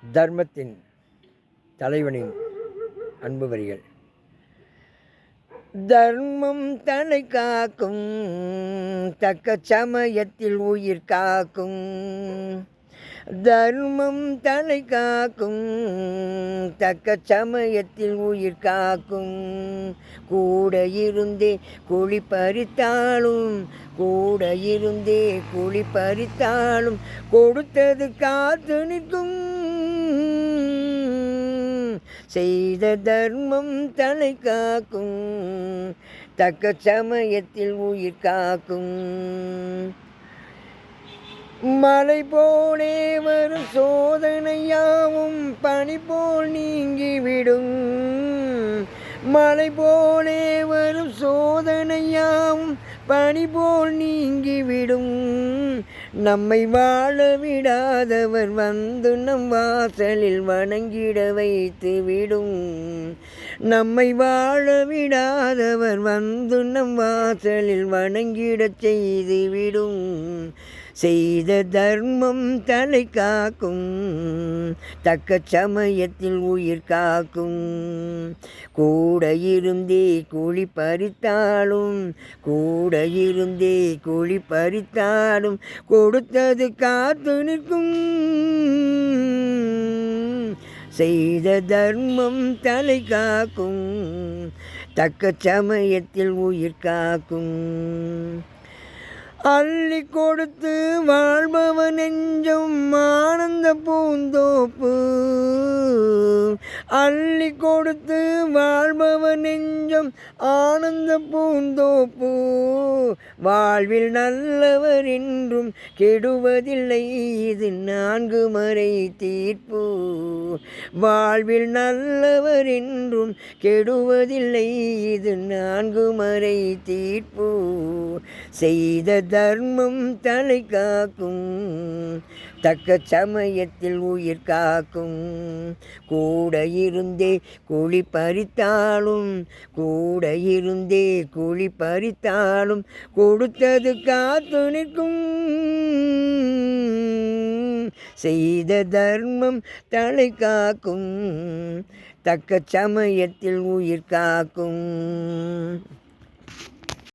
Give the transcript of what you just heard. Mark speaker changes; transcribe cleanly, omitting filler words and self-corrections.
Speaker 1: தர்மத்தின் தலைவனின் அன்பு வரிகள். தர்மம் தலை காக்கும், தக்க சமயத்தில் உயிர் காக்கும். தர்மம் தலை காக்கும், தக்க சமயத்தில் உயிர் காக்கும். கூட இருந்தே குழி பறித்தாலும், கூட இருந்தே குழி பறித்தாலும் கொடுத்தது காத்து நிற்கும். செய்த தர்மம் தலை காக்கும், தக்க சமயத்தில் உயிர் காக்கும். மலை போலே வரும் சோதனையாவும் பனி போல் நீங்கிவிடும். மலை போலே வரும் சோதனையாவும் பனி போல் நீங்கிவிடும். நம்மை வாழ விடாதவர் வந்து நம் வாசலில் வணங்கிட வைத்து விடும். நம்மை வாழ விடாதவர் வந்து நம் வாசலில் வணங்கிடச் செய்து விடும். செய்த தர்மம் தலை காக்கும், தக்க சமயத்தில் உயிர் காக்கும். கூட இருந்தே குழி பறித்தாலும், கூட இருந்தே குழி பறித்தாலும் கொடுத்தது காத்து நிற்கும். செய்த தர்மம் தலை காக்கும், தக்க சமயத்தில் உயிர் காக்கும். அள்ளி கொடுத்து வாழ்பவன் நெஞ்சம் ஆனந்த பூந்தோப்பு. அள்ளி கொடுத்து வாழ்பவன் நெஞ்சம் ஆனந்த பூந்தோப்பு. வாழ்வில் நல்லவர் என்றும் கெடுவதில்லை, இது 4 மறை தீர்ப்பு. வாழ்வில் நல்லவர் என்றும் கெடுவதில்லை, இது 4 மறை தீர்ப்பு. செய்த தர்மம் தலை காக்கும், தக்க சமயத்தில் உயிர் காக்கும். கூட இருந்தே குழி பறித்தாலும், கூட இருந்தே குழி பறித்தாலும் கொடுத்தது காத்து நிற்கும். செய்த தர்மம் தலை காக்கும், தக்க சமயத்தில் உயிர் காக்கும்.